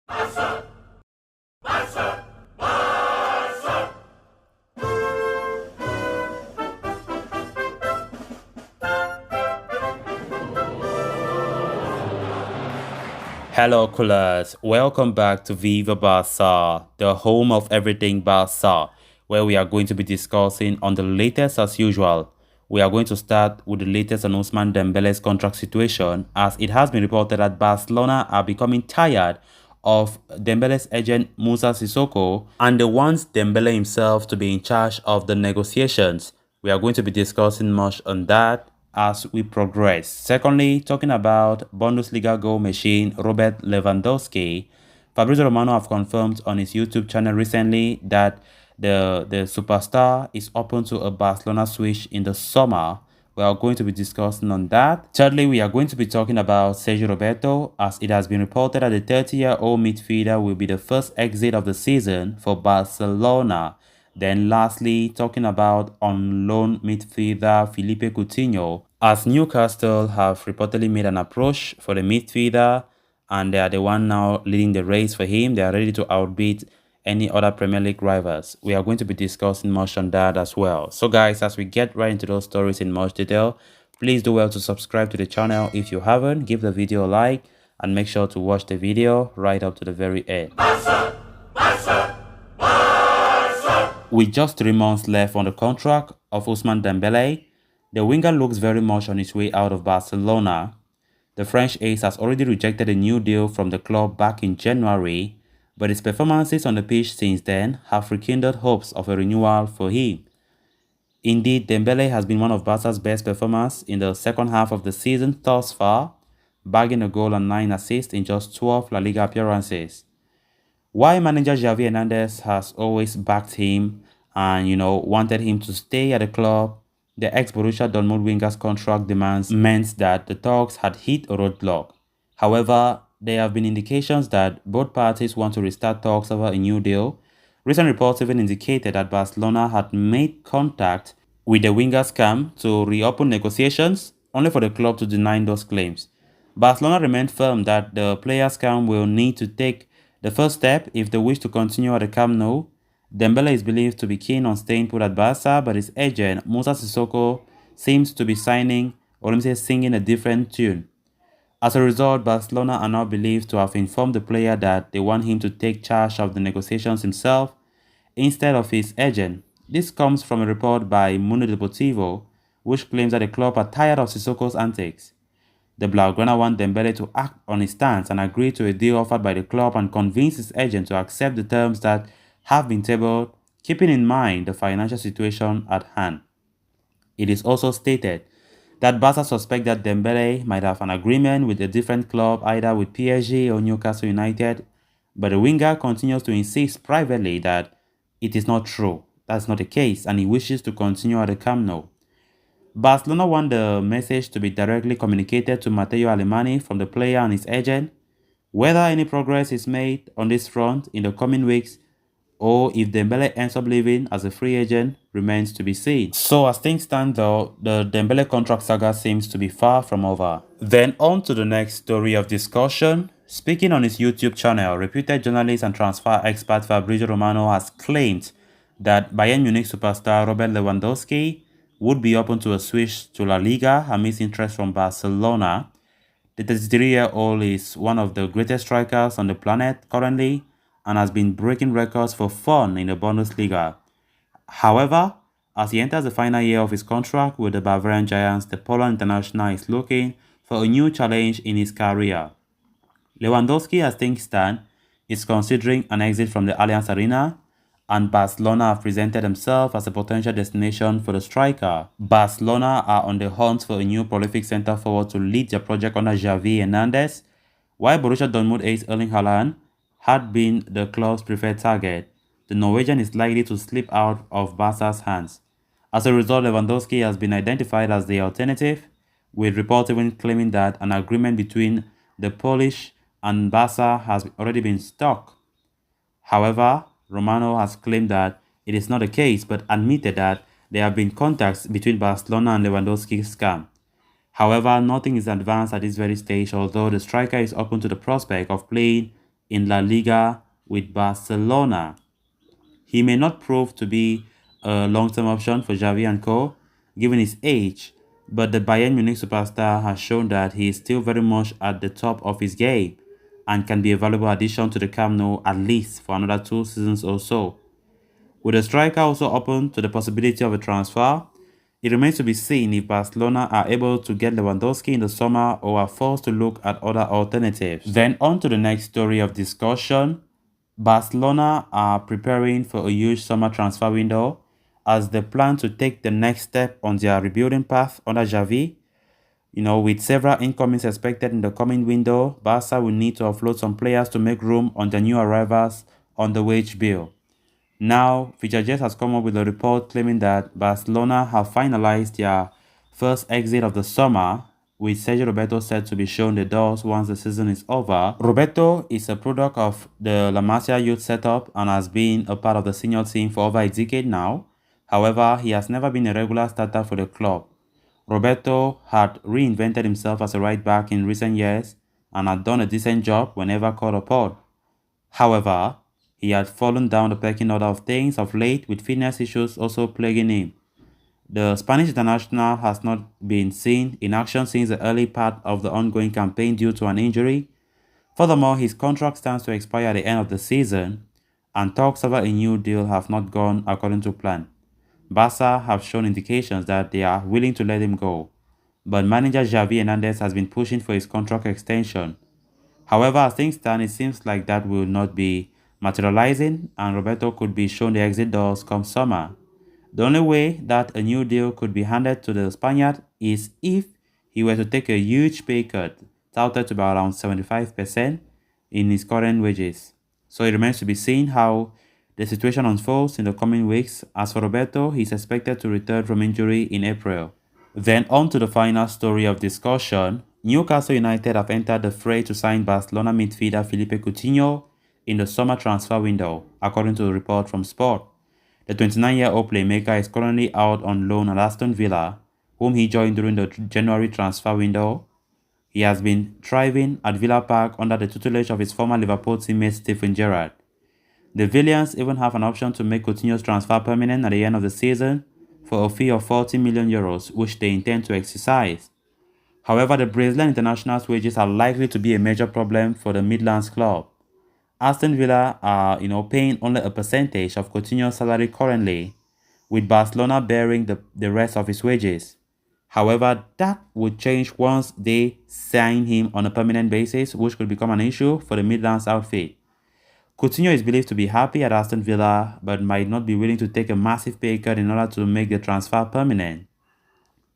Barca! Barca! Barca! Hello, coolers. Welcome back to Viva Barca, the home of everything Barca, where we are going to be discussing on the latest as usual. We are going to start with the latest on Ousmane Dembele's contract situation, as it has been reported that Barcelona are becoming tired of Dembele's agent Musa Sissoko and they want Dembele himself to be in charge of the negotiations. We are going to be discussing much on that as we progress. Secondly, talking about Bundesliga goal machine Robert Lewandowski, Fabrizio Romano have confirmed on his YouTube channel recently that the superstar is open to a Barcelona switch in the summer. We are going to be discussing on that. Thirdly, we are going to be talking about Sergio Roberto, as it has been reported that the 30-year-old midfielder will be the first exit of the season for Barcelona. Then lastly, talking about on loan midfielder Felipe Coutinho, as Newcastle have reportedly made an approach for the midfielder and they are the one now leading the race for him. They are ready to outbid any other Premier League rivals. We are going to be discussing much on that as well. So guys, as we get right into those stories in much detail, please do well to subscribe to the channel if you haven't, give the video a like, and make sure to watch the video right up to the very end. Barca! Barca! Barca! With just 3 months left on the contract of Ousmane Dembele, the winger looks very much on his way out of Barcelona. The French ace has already rejected a new deal from the club back in January, but his performances on the pitch since then have rekindled hopes of a renewal for him. Indeed, Dembele has been one of Barca's best performers in the second half of the season thus far, bagging a goal and 9 assists in just 12 La Liga appearances. While manager Xavi Hernandez has always backed him and wanted him to stay at the club, the ex-Borussia Dortmund winger's contract demands meant that the talks had hit a roadblock. However, there have been indications that both parties want to restart talks over a new deal. Recent reports even indicated that Barcelona had made contact with the winger's camp to reopen negotiations, only for the club to deny those claims. Barcelona remained firm that the players' camp will need to take the first step if they wish to continue at the Camp Nou. Dembele is believed to be keen on staying put at Barca, but his agent, Musa Sissoko, seems to be singing a different tune. As a result, Barcelona are now believed to have informed the player that they want him to take charge of the negotiations himself instead of his agent. This comes from a report by Mundo Deportivo, which claims that the club are tired of Sissoko's antics. The Blaugrana want Dembele to act on his stance and agree to a deal offered by the club and convince his agent to accept the terms that have been tabled, keeping in mind the financial situation at hand. It is also stated that Barca suspect that Dembele might have an agreement with a different club, either with PSG or Newcastle United, but the winger continues to insist privately that it is not true. That's not the case, and he wishes to continue at the Camp Nou. Barcelona want the message to be directly communicated to Matteo Alemany from the player and his agent. Whether any progress is made on this front in the coming weeks or if Dembele ends up leaving as a free agent remains to be seen. So as things stand though, the Dembele contract saga seems to be far from over. Then on to the next story of discussion. Speaking on his YouTube channel, reputed journalist and transfer expert Fabrizio Romano has claimed that Bayern Munich superstar Robert Lewandowski would be open to a switch to La Liga amidst interest from Barcelona. The 33-year-old is one of the greatest strikers on the planet currently and has been breaking records for fun in the Bundesliga. However, as he enters the final year of his contract with the Bavarian Giants, the Poland international is looking for a new challenge in his career. Lewandowski, as things stand, is considering an exit from the Allianz Arena, and Barcelona have presented themselves as a potential destination for the striker. Barcelona are on the hunt for a new prolific centre forward to lead their project under Xavi Hernandez, while Borussia Dortmund ace Erling Haaland had been the club's preferred target. The Norwegian is likely to slip out of Barca's hands. As a result, Lewandowski has been identified as the alternative, with reports even claiming that an agreement between the Polish and Barca has already been struck. However, Romano has claimed that it is not the case, but admitted that there have been contacts between Barcelona and Lewandowski's camp. However, nothing is advanced at this very stage, although the striker is open to the prospect of playing in La Liga with Barcelona. He may not prove to be a long-term option for Xavi and co, given his age, but the Bayern Munich superstar has shown that he is still very much at the top of his game and can be a valuable addition to the Camp Nou at least for another 2 seasons or so. With the striker also open to the possibility of a transfer, it remains to be seen if Barcelona are able to get Lewandowski in the summer or are forced to look at other alternatives. Then on to the next story of discussion. Barcelona are preparing for a huge summer transfer window as they plan to take the next step on their rebuilding path under Xavi. With several incomings expected in the coming window, Barca will need to offload some players to make room on the new arrivals on the wage bill. Now, Villages has come up with a report claiming that Barcelona have finalized their first exit of the summer, with Sergio Roberto set to be shown the doors once the season is over. Roberto is a product of the La Masia youth setup and has been a part of the senior team for over a decade now. However, he has never been a regular starter for the club. Roberto had reinvented himself as a right back in recent years and had done a decent job whenever called upon. However, he had fallen down the pecking order of things of late, with fitness issues also plaguing him. The Spanish international has not been seen in action since the early part of the ongoing campaign due to an injury. Furthermore, his contract stands to expire at the end of the season, and talks over a new deal have not gone according to plan. Barca have shown indications that they are willing to let him go, but manager Xavi Hernandez has been pushing for his contract extension. However, as things stand, it seems like that will not be materializing, and Roberto could be shown the exit doors come summer. The only way that a new deal could be handed to the Spaniard is if he were to take a huge pay cut, touted to be around 75% in his current wages. So it remains to be seen how the situation unfolds in the coming weeks. As for Roberto, he is expected to return from injury in April. Then on to the final story of discussion. Newcastle United have entered the fray to sign Barcelona midfielder Philippe Coutinho in the summer transfer window, according to a report from Sport. The 29-year-old playmaker is currently out on loan at Aston Villa, whom he joined during the January transfer window. He has been thriving at Villa Park under the tutelage of his former Liverpool teammate Steven Gerrard. The Villains even have an option to make Coutinho's transfer permanent at the end of the season for a fee of €40 million, which they intend to exercise. However, the Brazilian international's wages are likely to be a major problem for the Midlands club. Aston Villa are, paying only a percentage of Coutinho's salary currently, with Barcelona bearing the rest of his wages. However, that would change once they sign him on a permanent basis, which could become an issue for the Midlands outfit. Coutinho is believed to be happy at Aston Villa, but might not be willing to take a massive pay cut in order to make the transfer permanent.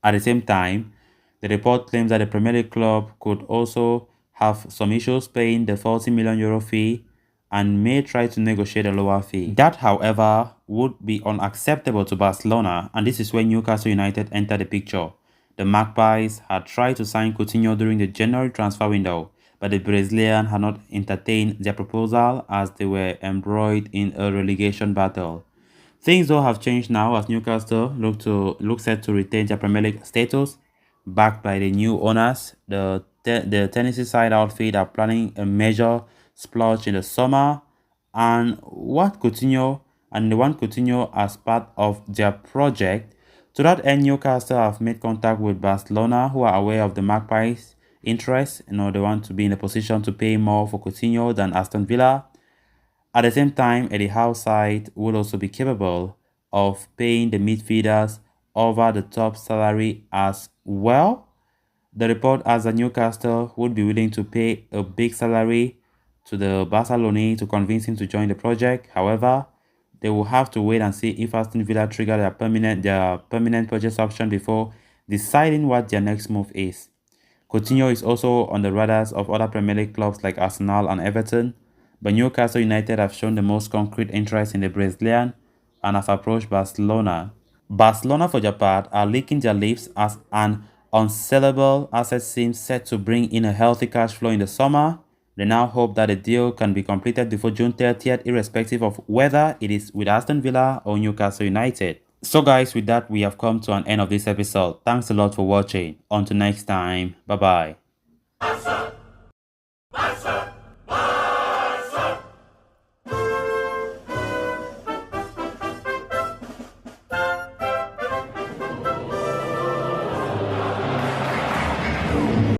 At the same time, the report claims that the Premier League club could also have some issues paying the €40 million fee and may try to negotiate a lower fee. That, however, would be unacceptable to Barcelona, and this is where Newcastle United entered the picture. The Magpies had tried to sign Coutinho during the January transfer window, but the Brazilian had not entertained their proposal as they were embroiled in a relegation battle. Things though have changed now as Newcastle look set to retain their Premier League status, backed by the new owners. The Tennessee side outfit are planning a major splurge in the summer, and they want Coutinho as part of their project. To that end, Newcastle have made contact with Barcelona, who are aware of the Magpies' interest. They want to be in a position to pay more for Coutinho than Aston Villa. At the same time, Eddie Howe's side will also be capable of paying the midfielders over the top salary as well. The report adds that Newcastle would be willing to pay a big salary to the Barcelona to convince him to join the project. However, they will have to wait and see if Aston Villa trigger their permanent purchase option before deciding what their next move is. Coutinho is also on the radars of other Premier League clubs like Arsenal and Everton, but Newcastle United have shown the most concrete interest in the Brazilian and have approached Barcelona. Barcelona, for their part, are licking their lips as an unsellable asset seems set to bring in a healthy cash flow in the summer. They now hope that the deal can be completed before June 30th, irrespective of whether it is with Aston Villa or Newcastle United. So guys, with that, we have come to an end of this episode. Thanks a lot for watching. Until next time, bye bye.